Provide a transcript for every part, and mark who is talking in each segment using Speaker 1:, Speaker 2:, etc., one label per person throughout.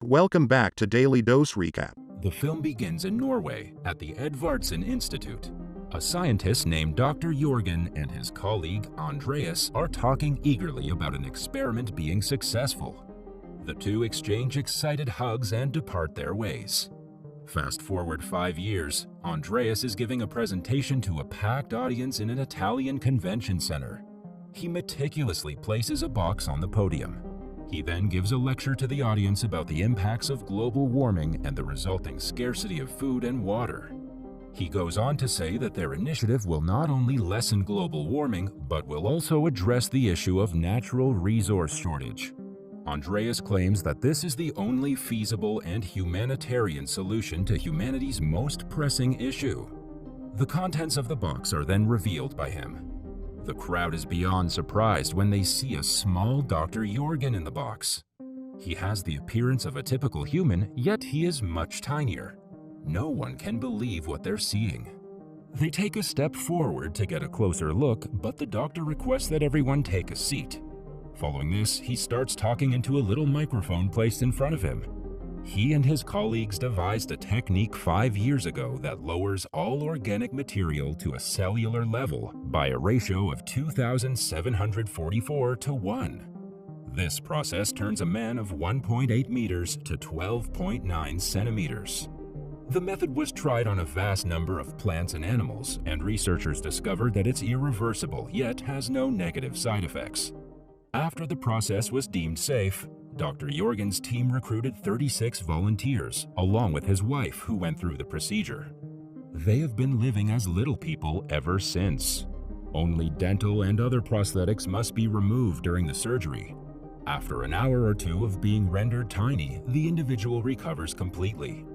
Speaker 1: welcome back to Daily Dose Recap.
Speaker 2: The film begins in Norway at the Edvardsen Institute. A scientist named Dr. Jorgen and his colleague Andreas are talking eagerly about an experiment being successful. The two exchange excited hugs and depart their ways. Fast forward 5 years, Andreas is giving a presentation to a packed audience in an Italian convention center. He meticulously places a box on the podium. He then gives a lecture to the audience about the impacts of global warming and the resulting scarcity of food and water. He goes on to say that their initiative will not only lessen global warming, but will also address the issue of natural resource shortage. Andreas claims that this is the only feasible and humanitarian solution to humanity's most pressing issue. The contents of the box are then revealed by him. The crowd is beyond surprised when they see a small Dr. Jorgen in the box. He has the appearance of a typical human, yet he is much tinier. No one can believe what they're seeing. They take a step forward to get a closer look, but the doctor requests that everyone take a seat. Following this, he starts talking into a little microphone placed in front of him. He and his colleagues devised a technique 5 years ago that lowers all organic material to a cellular level by a ratio of 2,744 to 1. This process turns a man of 1.8 meters to 12.9 centimeters. The method was tried on a vast number of plants and animals, and researchers discovered that it's irreversible yet has no negative side effects. After the process was deemed safe, Dr. Jorgen's team recruited 36 volunteers, along with his wife, who went through the procedure. They have been living as little people ever since. Only dental and other prosthetics must be removed during the surgery. After an hour or two of being rendered tiny, the individual recovers completely.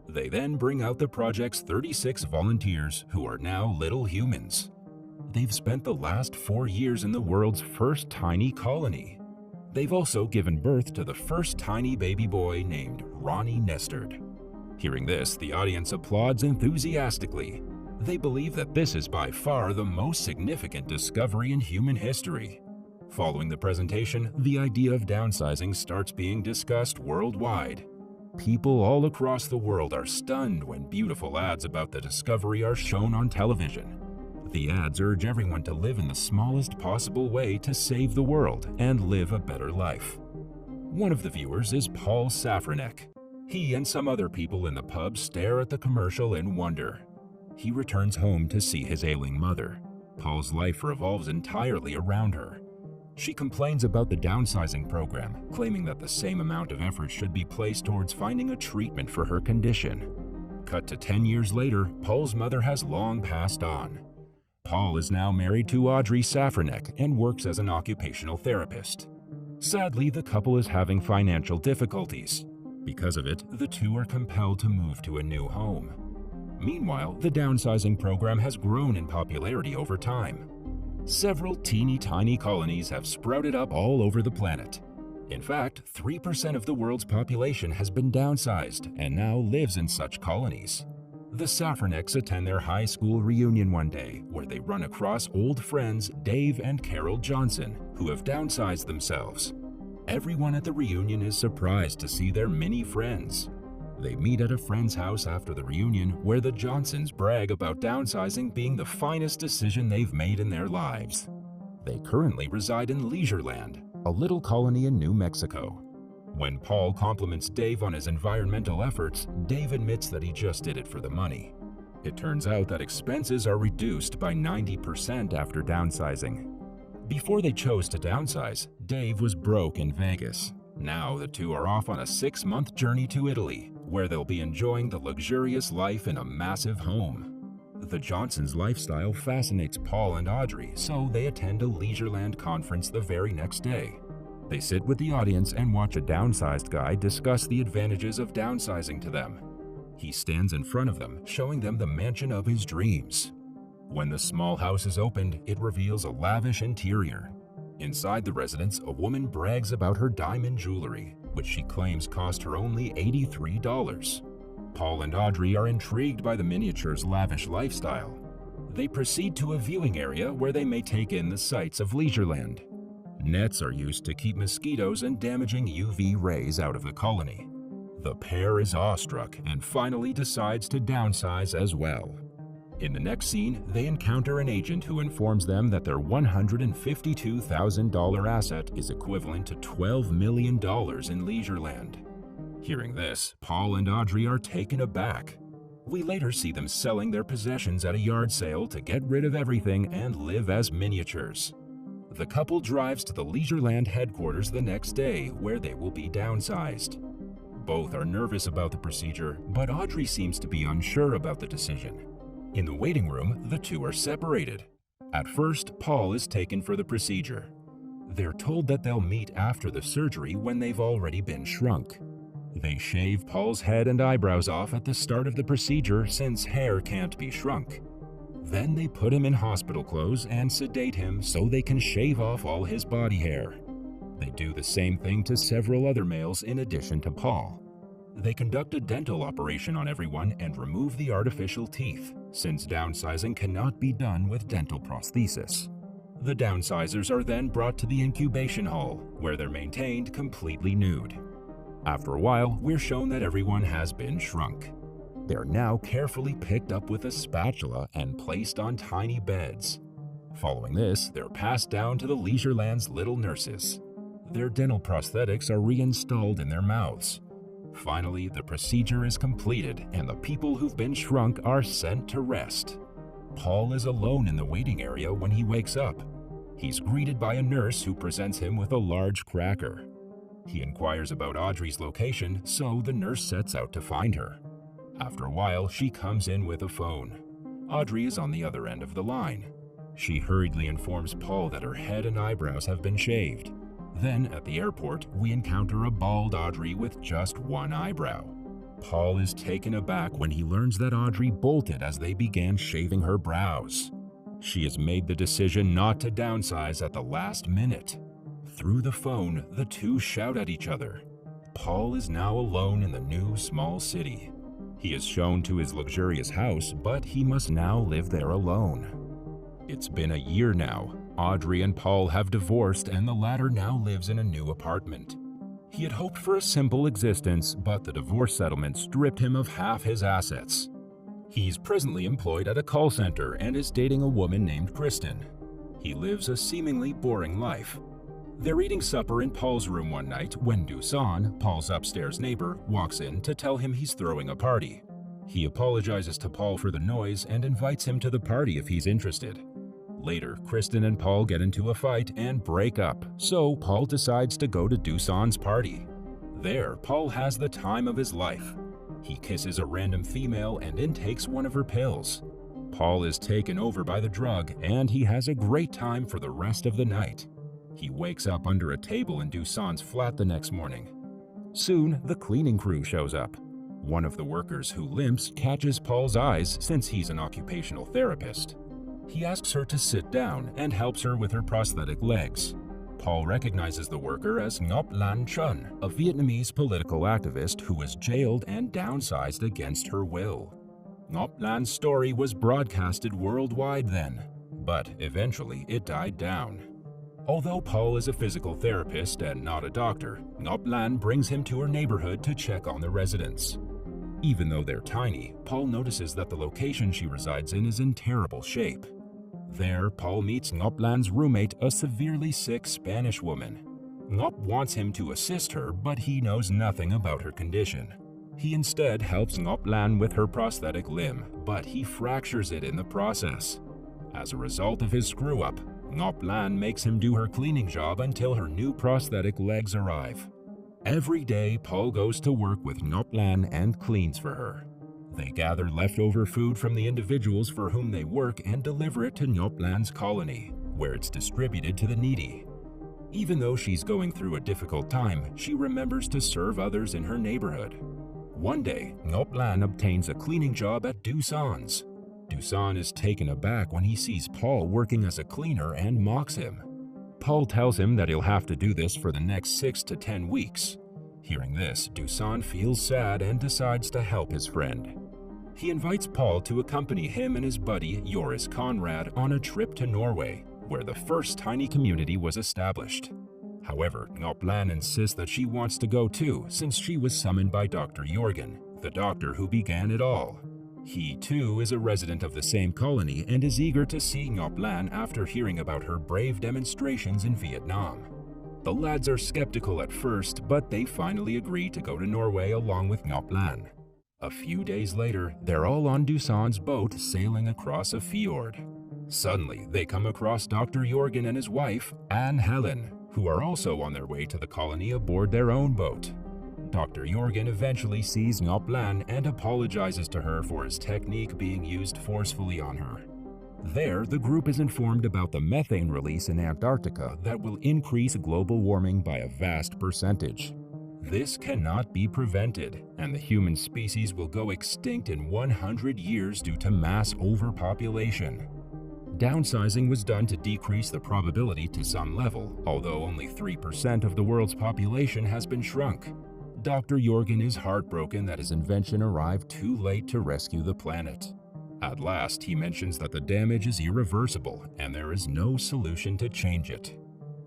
Speaker 2: They then bring out the project's 36 volunteers, who are now little humans. They've spent the last 4 years in the world's first tiny colony. They've also given birth to the first tiny baby boy named Ronnie Nestard. Hearing this, the audience applauds enthusiastically. They believe that this is by far the most significant discovery in human history. Following the presentation, the idea of downsizing starts being discussed worldwide. People all across the world are stunned when beautiful ads about the discovery are shown on television. The ads urge everyone to live in the smallest possible way to save the world and live a better life. One of the viewers is Paul Safranek. He and some other people in the pub stare at the commercial in wonder. He returns home to see his ailing mother. Paul's life revolves entirely around her. She complains about the downsizing program, claiming that the same amount of effort should be placed towards finding a treatment for her condition. Cut to 10 years later, Paul's mother has long passed on. Paul is now married to Audrey Safranek and works as an occupational therapist. Sadly, the couple is having financial difficulties. Because of it, the two are compelled to move to a new home. Meanwhile, the downsizing program has grown in popularity over time. Several teeny-tiny colonies have sprouted up all over the planet. In fact, 3% of the world's population has been downsized and now lives in such colonies. The Safraneks attend their high school reunion one day, where they run across old friends Dave and Carol Johnson, who have downsized themselves. Everyone at the reunion is surprised to see their many friends. They meet at a friend's house after the reunion, where the Johnsons brag about downsizing being the finest decision they've made in their lives. They currently reside in Leisureland, a little colony in New Mexico. When Paul compliments Dave on his environmental efforts, Dave admits that he just did it for the money. It turns out that expenses are reduced by 90% after downsizing. Before they chose to downsize, Dave was broke in Vegas. Now the two are off on a 6-month journey to Italy, where they'll be enjoying the luxurious life in a massive home. The Johnsons' lifestyle fascinates Paul and Audrey, so they attend a Leisureland conference the very next day. They sit with the audience and watch a downsized guy discuss the advantages of downsizing to them. He stands in front of them, showing them the mansion of his dreams. When the small house is opened, it reveals a lavish interior. Inside the residence, a woman brags about her diamond jewelry, which she claims cost her only $83. Paul and Audrey are intrigued by the miniature's lavish lifestyle. They proceed to a viewing area where they may take in the sights of Leisureland. Nets are used to keep mosquitoes and damaging UV rays out of the colony. The pair is awestruck and finally decides to downsize as well. In the next scene, they encounter an agent who informs them that their $152,000 asset is equivalent to $12 million in Leisureland. Hearing this, Paul and Audrey are taken aback. We later see them selling their possessions at a yard sale to get rid of everything and live as miniatures. The couple drives to the Leisureland headquarters the next day, where they will be downsized. Both are nervous about the procedure, but Audrey seems to be unsure about the decision. In the waiting room, the two are separated. At first, Paul is taken for the procedure. They're told that they'll meet after the surgery when they've already been shrunk. They shave Paul's head and eyebrows off at the start of the procedure since hair can't be shrunk. Then they put him in hospital clothes and sedate him so they can shave off all his body hair. They do the same thing to several other males in addition to Paul. They conduct a dental operation on everyone and remove the artificial teeth, since downsizing cannot be done with dental prosthesis. The downsizers are then brought to the incubation hall, where they're maintained completely nude. After a while, we're shown that everyone has been shrunk. They are now carefully picked up with a spatula and placed on tiny beds. Following this, they're passed down to the Leisureland's little nurses. Their dental prosthetics are reinstalled in their mouths. Finally, the procedure is completed and the people who've been shrunk are sent to rest. Paul is alone in the waiting area when he wakes up. He's greeted by a nurse who presents him with a large cracker. He inquires about Audrey's location, so the nurse sets out to find her. After a while, she comes in with a phone. Audrey is on the other end of the line. She hurriedly informs Paul that her head and eyebrows have been shaved. Then, at the airport, we encounter a bald Audrey with just one eyebrow. Paul is taken aback when he learns that Audrey bolted as they began shaving her brows. She has made the decision not to downsize at the last minute. Through the phone, the two shout at each other. Paul is now alone in the new small city. He is shown to his luxurious house, but he must now live there alone. It's been a year now. Audrey and Paul have divorced, and the latter now lives in a new apartment. He had hoped for a simple existence, but the divorce settlement stripped him of half his assets. He's presently employed at a call center and is dating a woman named Kristen. He lives a seemingly boring life. They're eating supper in Paul's room one night when Dusan, Paul's upstairs neighbor, walks in to tell him he's throwing a party. He apologizes to Paul for the noise and invites him to the party if he's interested. Later, Kristen and Paul get into a fight and break up, so Paul decides to go to Dusan's party. There, Paul has the time of his life. He kisses a random female and intakes one of her pills. Paul is taken over by the drug, and he has a great time for the rest of the night. He wakes up under a table in Dusan's flat the next morning. Soon, the cleaning crew shows up. One of the workers who limps catches Paul's eyes since he's an occupational therapist. He asks her to sit down and helps her with her prosthetic legs. Paul recognizes the worker as Ngop Lan Chun, a Vietnamese political activist who was jailed and downsized against her will. Ngop Lan's story was broadcasted worldwide then, but eventually it died down. Although Paul is a physical therapist and not a doctor, Ngop Lan brings him to her neighborhood to check on the residents. Even though they're tiny, Paul notices that the location she resides in is in terrible shape. There, Paul meets Ngop Lan's roommate, a severely sick Spanish woman. Ngop wants him to assist her, but he knows nothing about her condition. He instead helps Ngop Lan with her prosthetic limb, but he fractures it in the process. As a result of his screw-up, Ngop Lan makes him do her cleaning job until her new prosthetic legs arrive. Every day, Paul goes to work with Ngop Lan and cleans for her. They gather leftover food from the individuals for whom they work and deliver it to Ngop Lan's colony, where it's distributed to the needy. Even though she's going through a difficult time, she remembers to serve others in her neighborhood. One day, Ngop Lan obtains a cleaning job at Dusan's. Dusan is taken aback when he sees Paul working as a cleaner and mocks him. Paul tells him that he'll have to do this for the next 6 to 10 weeks. Hearing this, Dusan feels sad and decides to help his friend. He invites Paul to accompany him and his buddy Joris Conrad on a trip to Norway, where the first tiny community was established. However, Ngoplan insists that she wants to go too, since she was summoned by Dr. Jorgen, the doctor who began it all. He too is a resident of the same colony and is eager to see Ngoplan after hearing about her brave demonstrations in Vietnam. The lads are skeptical at first, but they finally agree to go to Norway along with Ngoplan. A few days later, they're all on Dusan's boat sailing across a fjord. Suddenly, they come across Dr. Jorgen and his wife, Anne Helen, who are also on their way to the colony aboard their own boat. Dr. Jorgen eventually sees Ngoplan and apologizes to her for his technique being used forcefully on her. There, the group is informed about the methane release in Antarctica that will increase global warming by a vast percentage. This cannot be prevented, and the human species will go extinct in 100 years due to mass overpopulation. Downsizing was done to decrease the probability to some level, although only 3% of the world's population has been shrunk. Dr. Jorgen is heartbroken that his invention arrived too late to rescue the planet. At last, he mentions that the damage is irreversible and there is no solution to change it.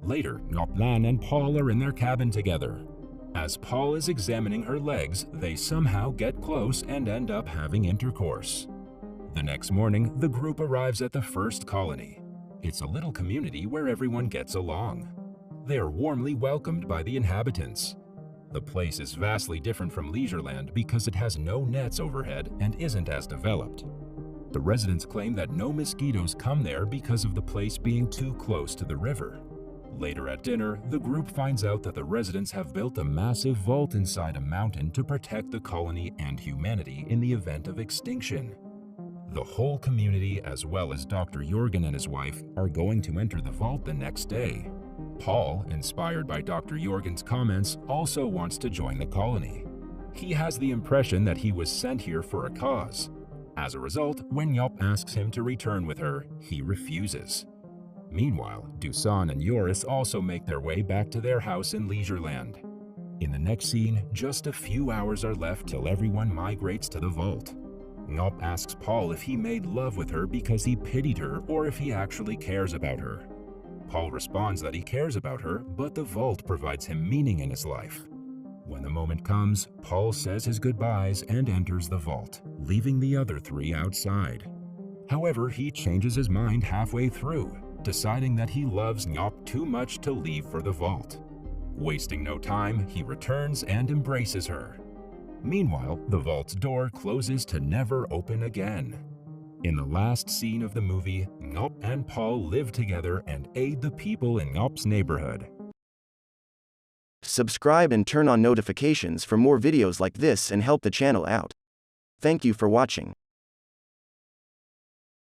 Speaker 2: Later, Ngoplan and Paul are in their cabin together. As Paul is examining her legs, they somehow get close and end up having intercourse. The next morning, the group arrives at the first colony. It's a little community where everyone gets along. They are warmly welcomed by the inhabitants. The place is vastly different from Leisureland because it has no nets overhead and isn't as developed. The residents claim that no mosquitoes come there because of the place being too close to the river. Later at dinner, the group finds out that the residents have built a massive vault inside a mountain to protect the colony and humanity in the event of extinction. The whole community, as well as Dr. Jorgen and his wife, are going to enter the vault the next day. Paul, inspired by Dr. Jorgen's comments, also wants to join the colony. He has the impression that he was sent here for a cause. As a result, when Ngop asks him to return with her, he refuses. Meanwhile, Dusan and Joris also make their way back to their house in Leisureland. In the next scene, just a few hours are left till everyone migrates to the vault. Ngop asks Paul if he made love with her because he pitied her or if he actually cares about her. Paul responds that he cares about her, but the vault provides him meaning in his life. When the moment comes, Paul says his goodbyes and enters the vault, leaving the other three outside. However, he changes his mind halfway through, deciding that he loves Ngop too much to leave for the vault. Wasting no time, he returns and embraces her. Meanwhile, the vault's door closes to never open again. In the last scene of the movie, Ngop and Paul live together and aid the people in Ngop's neighborhood.
Speaker 3: Subscribe and turn on notifications for more videos like this and help the channel out. Thank you for watching.